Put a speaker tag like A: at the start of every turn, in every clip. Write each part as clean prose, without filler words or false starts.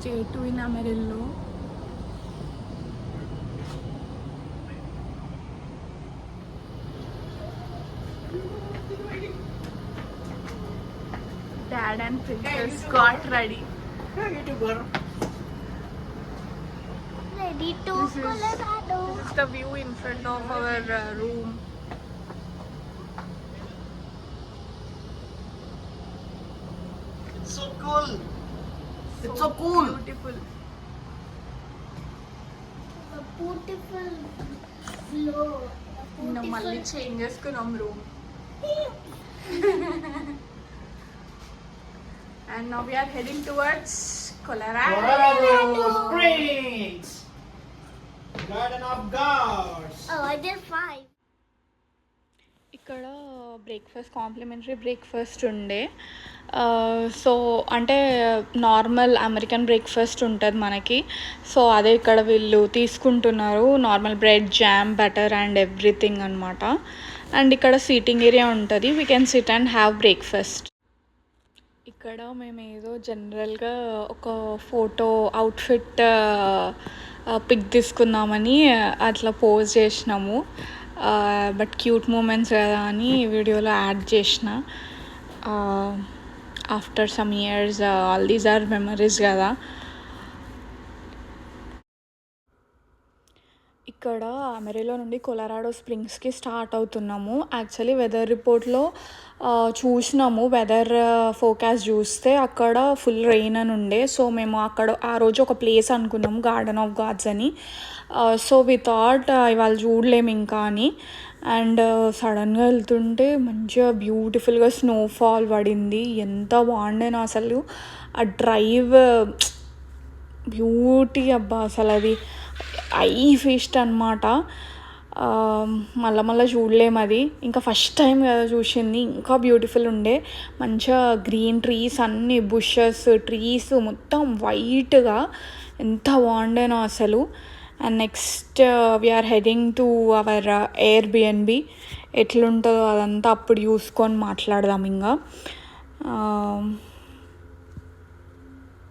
A: stay to in Amarillo. Dad and princess got ready.
B: Ready to go.
C: Ready to Colorado.
A: This is the view in front of our room.
B: It's so cool. It's so cool.
A: Beautiful.
C: A beautiful floor.
A: No, మళ్ళీ change చేసుకున్నాం room. And now we are heading towards Colorado.
B: Colorado Springs. Garden of Gods.
C: Oh, I did 5.
A: ఇక్కడ breakfast complementary breakfast ఉండే. So అంటే normal American breakfast ఉంటుంది మనకి. So అదే ఇక్కడ వీళ్ళు తీసుకుంటున్నారు. Normal bread, jam, butter and everything అనమాట. అండ్ ఇక్కడ సీటింగ్ ఏరియా ఉంటుంది. We can SIT and have breakfast. ఇక్కడ మేము ఏదో జనరల్గా ఒక ఫోటో అవుట్ఫిట్ పిక్ తీసుకుందామని అట్లా పోజ్ చేసినాము. బట్ క్యూట్ మూమెంట్స్ కదా అని వీడియోలో యాడ్ చేసిన. After some years all these are memories కదా. ఇక్కడ అమెరిలో నుండి కొలరాడో స్ప్రింగ్స్కి స్టార్ట్ అవుతున్నాము. యాక్చువల్లీ వెదర్ రిపోర్ట్లో చూసినాము, వెదర్ ఫోకాస్ట్ చూస్తే అక్కడ ఫుల్ రెయిన్ అని ఉండే. సో మేము అక్కడ ఆ రోజు ఒక ప్లేస్ అనుకున్నాము, గార్డెన్ ఆఫ్ గాడ్స్ అని. సో వి థాట్ ఇవాళ చూడలేము ఇంకా అని. అండ్ సడన్గా వెళ్తుంటే మంచిగా బ్యూటిఫుల్గా స్నోఫాల్ పడింది. ఎంత బాగుండేనో అసలు ఆ డ్రైవ్, బ్యూటీ అబ్బా అసలు అది ఐ ఫీస్ట్ అనమాట. మళ్ళీ చూడలేము అది. ఇంకా ఫస్ట్ టైం కదా చూసింది, ఇంకా బ్యూటిఫుల్ ఉండే. మంచిగా గ్రీన్ ట్రీస్, అన్ని బుషెస్, ట్రీస్ మొత్తం వైట్గా ఎంత బాగుండేనో అసలు. And next we are heading to our Airbnb. ఎట్లుంటుందో అదంతా అప్పుడు చూసుకొని మాట్లాడదాం. ఇంకా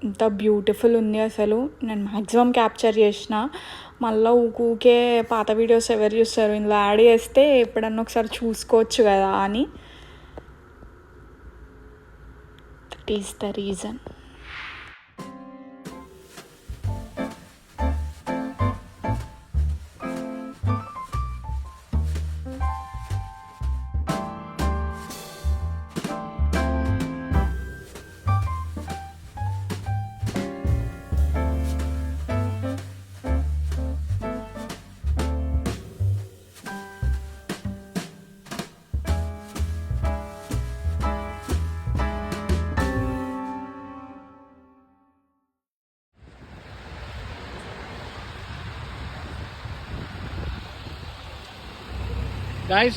A: ఎంత బ్యూటిఫుల్ ఉంది అసలు. నేను మ్యాక్సిమం క్యాప్చర్ చేసిన. మళ్ళీ ఊకే పాత వీడియోస్ ఎవరు చూస్తారు, ఇందులో యాడ్ చేస్తే ఎప్పుడన్నా ఒకసారి చూసుకోవచ్చు కదా అని. That is the reason.
B: Guys,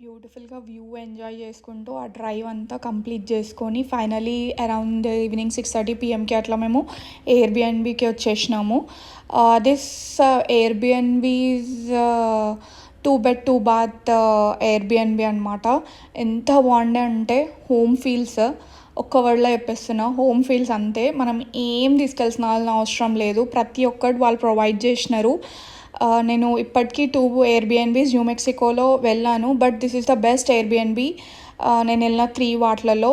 A: బ్యూటిఫుల్గా వ్యూ ఎంజాయ్ చేసుకుంటూ ఆ డ్రైవ్ అంతా కంప్లీట్ చేసుకొని ఫైనలీ అరౌండ్ ఈవినింగ్ 6:30 PM అట్లా మేము ఎయిర్బిఎన్బికి వచ్చేసినాము. దిస్ ఎయిర్బిఎన్బీస్ 2 bed 2 bath ఎయిర్బిఎన్బి అనమాట. ఎంత బాగుండే అంటే హోమ్ ఫీల్స్, ఒక్క వర్డ్లో చెప్పేస్తున్నా, హోమ్ ఫీల్స్ అంతే. మనం ఏం తీసుకెళ్ళాల్సిన అవసరం లేదు, ప్రతి ఒక్కటి వాళ్ళు ప్రొవైడ్ చేసినారు. నేను ఇప్పటికీ 2 ఎయిర్బిఎన్బీస్ న్యూ మెక్సికోలో వెళ్ళాను, but this is the best Airbnb. నేను వెళ్ళిన 3 వాటిలలో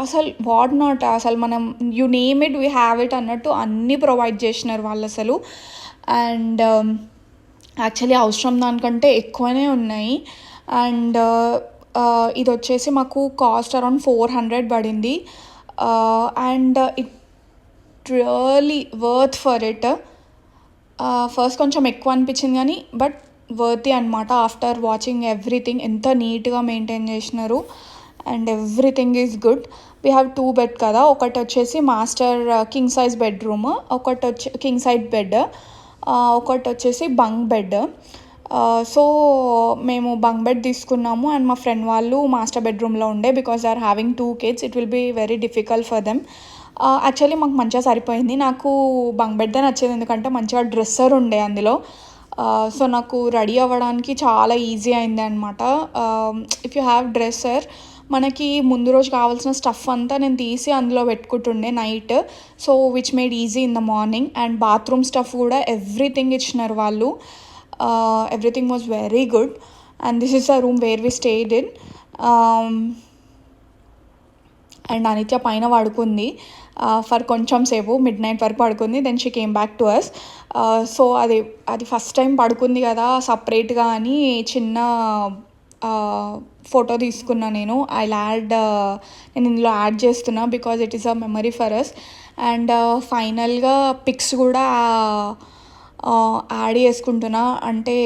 A: అసలు వాట్ నాట్, అసలు మనం you name it we have it అన్నట్టు అన్నీ ప్రొవైడ్ చేసినారు వాళ్ళు అసలు. అండ్ యాక్చువల్లీ అవసరం దానికంటే ఎక్కువనే ఉన్నాయి. అండ్ ఇది వచ్చేసి మాకు కాస్ట్ అరౌండ్ 400 పడింది. And it really worth for it. First కొంచెం ఎక్కువ అనిపించింది కానీ బట్ వర్తీ అనమాట. ఆఫ్టర్ వాచింగ్ ఎవ్రీథింగ్ ఎంత నీట్గా మెయింటైన్ చేసినారు and everything is good. We have 2 bed కదా, ఒకటి వచ్చేసి మాస్టర్ కింగ్ సైజ్ బెడ్రూమ్, ఒకటి వచ్చి కింగ్ సైజ్ బెడ్, ఒకటి వచ్చేసి బంక్ బెడ్. సో మేము బంక్ బెడ్ తీసుకున్నాము అండ్ మా ఫ్రెండ్ వాళ్ళు మాస్టర్ బెడ్రూమ్లో ఉండే because they are having 2 kids. It will be very difficult for them. Actually మాకు మంచిగా సరిపోయింది. నాకు బంక్ బెడ్దే నచ్చేది ఎందుకంటే మంచిగా డ్రెస్సర్ ఉండే అందులో. సో నాకు రెడీ అవ్వడానికి చాలా ఈజీ అయింది అనమాట. ఇఫ్ యూ హ్యావ్ డ్రెస్సర్ మనకి ముందు రోజు కావాల్సిన స్టఫ్ అంతా నేను తీసి అందులో పెట్టుకుంటుండే night. So which made easy in the morning. And bathroom stuff కూడా ఎవ్రీథింగ్ ఇచ్చినారు వాళ్ళు. Everything was very good. And this is the room where we stayed in. And Anitya పైన పడుకుంది ఫర్ కొంచెం సేపు, మిడ్ నైట్ వరకు పడుకుంది. Then she came back to us. So అది ఫస్ట్ టైం పడుకుంది కదా సపరేట్గా అని చిన్న ఫోటో తీసుకున్నా నేను. నేను ఇందులో యాడ్ చేస్తున్నా because it is a memory for us. And ఫైనల్గా పిక్స్ కూడా యాడ్ చేసుకుంటున్నా. అంటే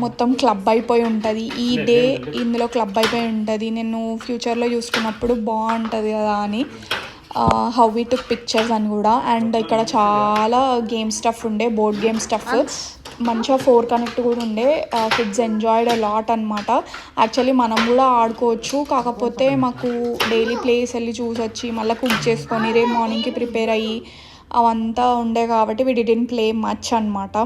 A: మొత్తం క్లబ్ అయిపోయి ఉంటుంది, ఈ డే ఇందులో క్లబ్ అయిపోయి ఉంటుంది. నేను ఫ్యూచర్లో చూసుకున్నప్పుడు బాగుంటుంది కదా అని హౌ వి టుక్ పిక్చర్స్ అని కూడా. అండ్ ఇక్కడ చాలా గేమ్ స్టఫ్ ఉండే, బోర్డ్ గేమ్ స్టఫ్ మంచిగా 4 కనెక్ట్ కూడా ఉండే. కిడ్స్ ఎంజాయ్డ్ అ లాట్ అనమాట. యాక్చువల్లీ మనం కూడా ఆడుకోవచ్చు, కాకపోతే మాకు డైలీ ప్లేస్ వెళ్ళి చూసి వచ్చి మళ్ళీ కుక్ చేసుకొని రేపు మార్నింగ్కి ప్రిపేర్ అయ్యి అవంతా ఉండే కాబట్టి వి డిడ్ంట్ ప్లే మచ్ అనమాట.